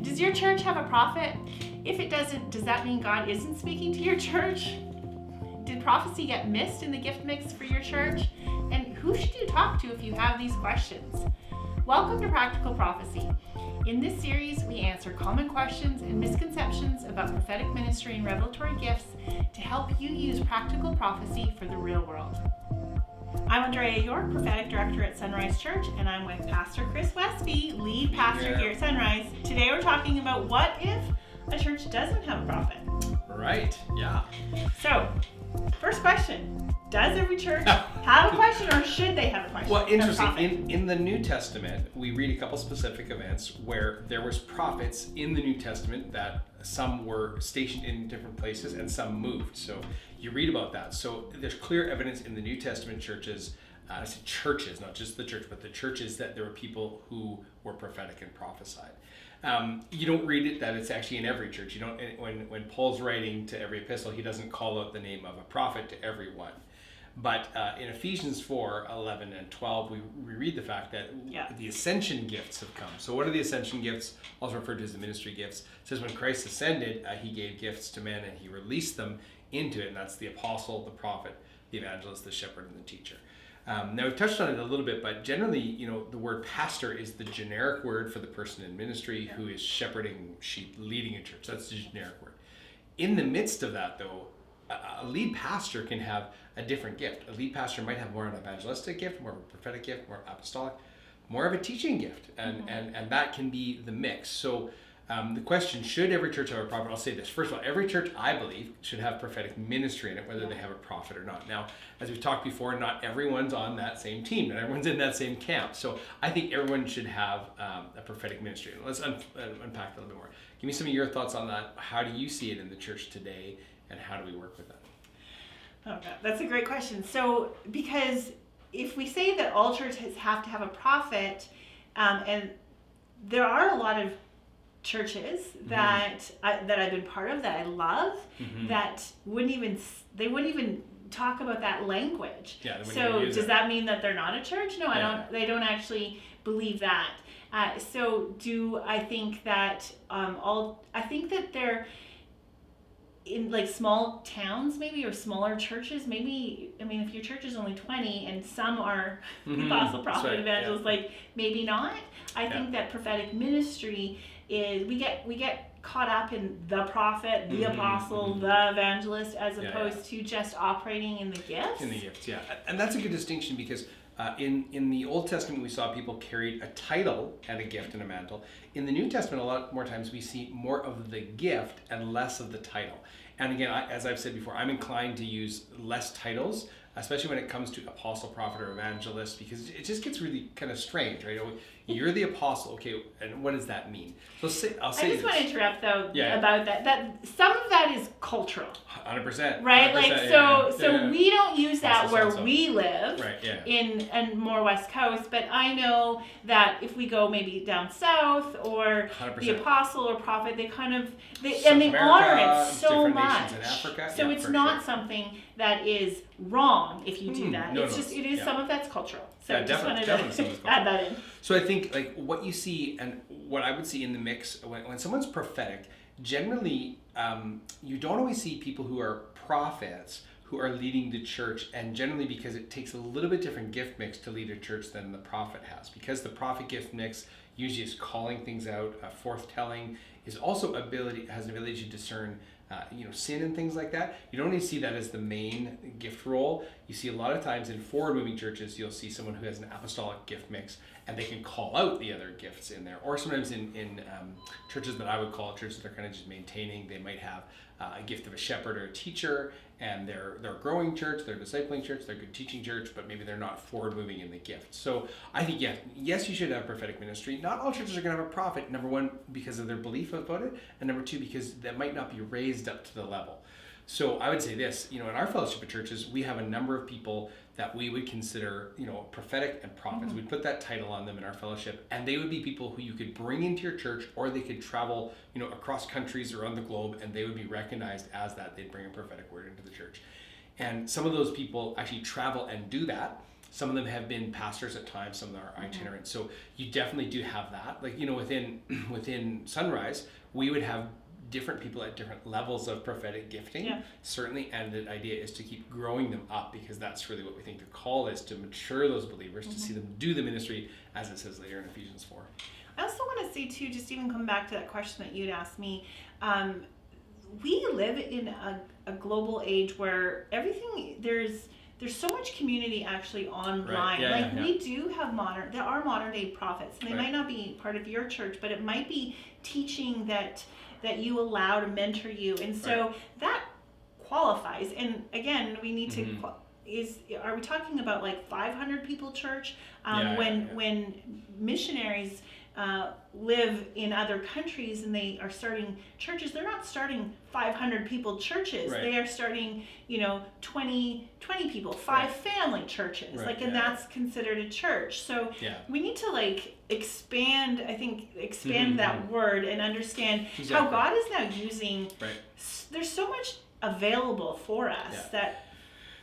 Does your church have a prophet? If it doesn't, does that mean God isn't speaking to your church? Did prophecy get missed in the gift mix for your church? And who should you talk to if you have these questions? Welcome to Practical Prophecy. In this series, we answer common questions and misconceptions about prophetic ministry and revelatory gifts to help you use practical prophecy for the real world. I'm Andrea York, prophetic director at Sonrise Church, and I'm with Pastor Chris Westby, lead pastor here at Sonrise. Today we're talking about what if a church doesn't have a prophet. Right, yeah. So, first question. Does every church have a question, or should they have a question? Well, interesting. In the New Testament, we read a couple specific events where there was prophets in the New Testament that some were stationed in different places and some moved. So you read about that. So there's clear evidence in the New Testament churches, I say churches, not just the church, but the churches, that there were people who were prophetic and prophesied. You don't read it that it's actually in every church. You don't. When Paul's writing to every epistle, he doesn't call out the name of a prophet to everyone. But in Ephesians 4, 11 and 12, we read the fact that the ascension gifts have come. So what are the ascension gifts? Also referred to as the ministry gifts. It says when Christ ascended, he gave gifts to men and he released them into it. And that's the apostle, the prophet, the evangelist, the shepherd, and the teacher. Now we've touched on it a little bit, but generally, the word pastor is the generic word for the person in ministry who is shepherding sheep, leading a church. That's the generic word. In the midst of that, though, a lead pastor can have a different gift. A lead pastor might have more of an evangelistic gift, more of a prophetic gift, more apostolic, more of a teaching gift, and that can be the mix. So the question, should every church have a prophet? I'll say this. First of all, every church, I believe, should have prophetic ministry in it, whether they have a prophet or not. Now, as we've talked before, not everyone's on that same team, not everyone's in that same camp. So I think everyone should have a prophetic ministry. Let's unpack that a little bit more. Give me some of your thoughts on that. How do you see it in the church today, and how do we work with that? Oh, that's a great question. So, because if we say that all churches have to have a prophet, and there are a lot of churches that that I've been part of that I love, that wouldn't even talk about that language. Yeah, so does that mean that they're not a church? No, they don't actually believe that. So do I think that I think that they're in like small towns maybe, or smaller churches maybe. I mean, if your church is only 20 and some are apostle, prophet, evangelist, like maybe not. I think that prophetic ministry is, we get caught up in the prophet, the apostle, the evangelist, as opposed to just operating in the gifts. In the gifts, yeah. And that's a good distinction, because in the Old Testament, we saw people carried a title and a gift and a mantle. In the New Testament, a lot more times we see more of the gift and less of the title. And again, as I've said before, I'm inclined to use less titles, especially when it comes to apostle, prophet, or evangelist, because it just gets really kind of strange, right? You're the apostle, okay, and what does that mean? So I'll say I just want to interrupt though about that. That some of that is cultural. 100%. Right? 100%, like so we don't use that where we live, right, in and more West Coast, but I know that if we go maybe down south, or 100%. the apostle or prophet, they honor it so much. In Africa. So it's not something that is wrong if you do that. It is some of that's cultural. So I just wanted to add that in. So I think like what you see and what I would see in the mix when someone's prophetic, generally you don't always see people who are prophets who are leading the church, and generally because it takes a little bit different gift mix to lead a church than the prophet has. Because the prophet gift mix usually is calling things out, forthtelling, is also has an ability to discern sin and things like that. You don't really see that as the main gift role. You see a lot of times in forward-moving churches, you'll see someone who has an apostolic gift mix, and they can call out the other gifts in there. Or sometimes in churches that I would call churches that are kind of just maintaining, they might have a gift of a shepherd or a teacher, and they're a growing church, they're a discipling church, they're a good teaching church, but maybe they're not forward-moving in the gift. So I think, yes, you should have prophetic ministry. Not all churches are going to have a prophet, number one, because of their belief about it, and number two, because that might not be raised up to the level. So I would say this, in our fellowship of churches, we have a number of people that we would consider, prophetic and prophets. We'd put that title on them in our fellowship, and they would be people who you could bring into your church, or they could travel, across countries around the globe, and they would be recognized as that. They'd bring a prophetic word into the church. And some of those people actually travel and do that. Some of them have been pastors at times, some of them are itinerant. So you definitely do have that. Like, within Sonrise, we would have different people at different levels of prophetic gifting, certainly, and the idea is to keep growing them up, because that's really what we think the call is, to mature those believers, to see them do the ministry as it says later in Ephesians 4. I also want to say too, just even come back to that question that you'd asked me, we live in a global age where everything, there's so much community actually online. Right. We do have there are modern day prophets, and they might not be part of your church, but it might be teaching that you allow to mentor you, and so that qualifies. And again, we need to are we talking about like 500 people church? When missionaries live in other countries and they are starting churches, they're not starting 500 people churches. They are starting 20 people, 5 family churches, and that's considered a church. So we need to expand that word and understand how God is now using there's so much available for us that.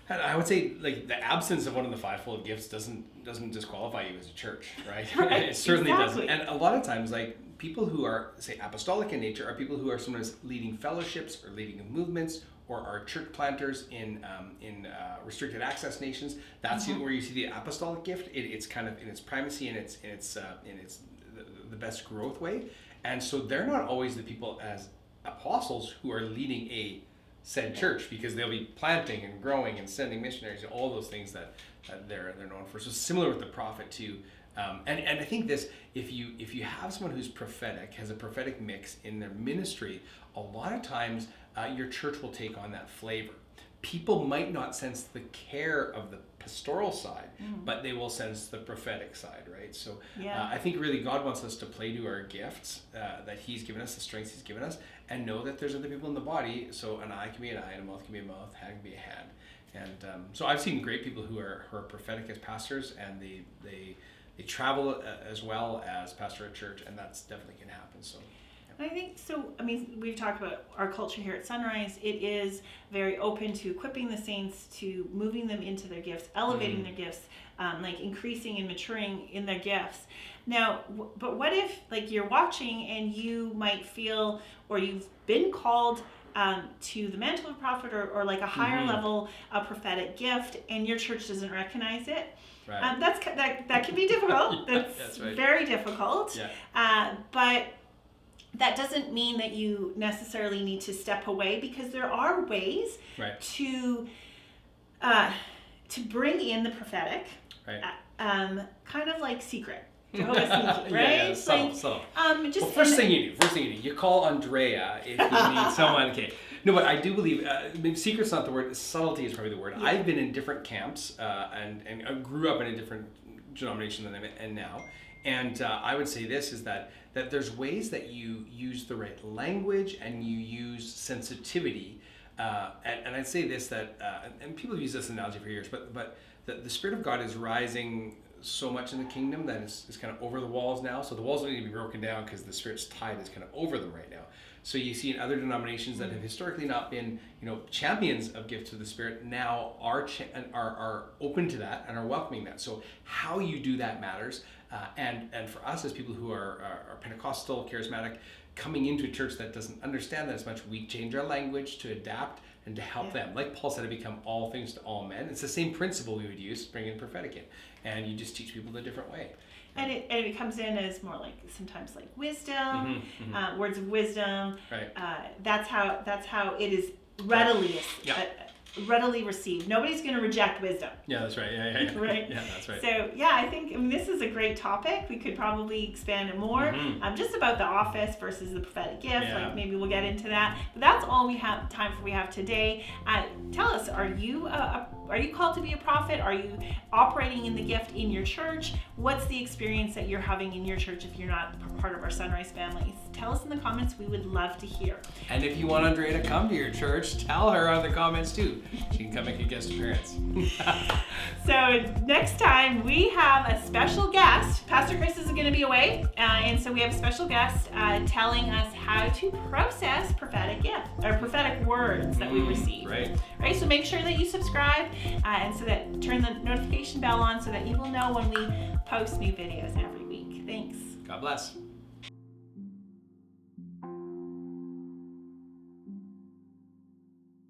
And I would say, the absence of one of the fivefold gifts doesn't disqualify you as a church, right? It certainly doesn't. And a lot of times, people who are, say, apostolic in nature are people who are sometimes leading fellowships or leading movements, or are church planters in restricted access nations. That's where you see the apostolic gift. It's kind of in its primacy and it's the best growth way. And so they're not always the people as apostles who are leading a said church, because they'll be planting and growing and sending missionaries and all those things that they're known for. So similar with the prophet too. And I think this, if you have someone who's prophetic, has a prophetic mix in their ministry, a lot of times your church will take on that flavor. People might not sense the care of the pastoral side, but they will sense the prophetic side, right? So I think really God wants us to play to our gifts that He's given us, the strengths He's given us, and know that there's other people in the body. So an eye can be an eye, and a mouth can be a mouth, a hand can be a hand. And so I've seen great people who are prophetic as pastors, and they travel as well as pastor at church, and that's definitely can happen. So. I think so. I mean, we've talked about our culture here at Sonrise. It is very open to equipping the saints, to moving them into their gifts, elevating their gifts, increasing and maturing in their gifts. Now, but what if you're watching and you might feel, or you've been called to the mantle of a prophet or a higher level prophetic gift, and your church doesn't recognize it? Right. That can be difficult. That's very difficult. Yeah. But that doesn't mean that you necessarily need to step away, because there are ways to bring in the prophetic, kind of like secret. Jehovah's sneaky, right? Subtle. First thing you do, you call Andrea if you need someone. Okay. No, but I do believe, maybe secret's not the word, subtlety is probably the word. Yeah. I've been in different camps and I grew up in a different denomination than I'm in now. And I would say this is that there's ways that you use the right language and you use sensitivity. And I'd say this, and people have used this analogy for years, but the Spirit of God is rising so much in the kingdom that it's kind of over the walls now. So the walls don't need to be broken down, because the Spirit's tide is kind of over them right now. So you see in other denominations that have historically not been, champions of gifts of the Spirit, now are open to that and are welcoming that. So how you do that matters. And for us as people who are Pentecostal, charismatic, coming into a church that doesn't understand that as much, we change our language to adapt and to help them. Like Paul said, to become all things to all men. It's the same principle we would use, bring in prophetic in. And you just teach people in a different way. And it comes in as more sometimes wisdom, words of wisdom. Right. That's how it is readily readily received. Nobody's going to reject wisdom. Yeah, that's right. Yeah. Right. Yeah, that's right. So I think this is a great topic. We could probably expand it more. Just about the office versus the prophetic gift. Yeah. Maybe we'll get into that. But that's all we have today. Tell us, are you called to be a prophet? Are you operating in the gift in your church? What's the experience that you're having in your church if you're not part of our Sonrise families? Tell us in the comments. We would love to hear. And if you want Andrea to come to your church, tell her on the comments too. She can come make a guest appearance. So next time we have a special guest guest. Pastor Chris is going to be away, and so we have a special guest telling us how to process prophetic words that we receive. Right. So make sure that you subscribe, and so that turn the notification bell on so that you will know when we post new videos every week. Thanks. God bless.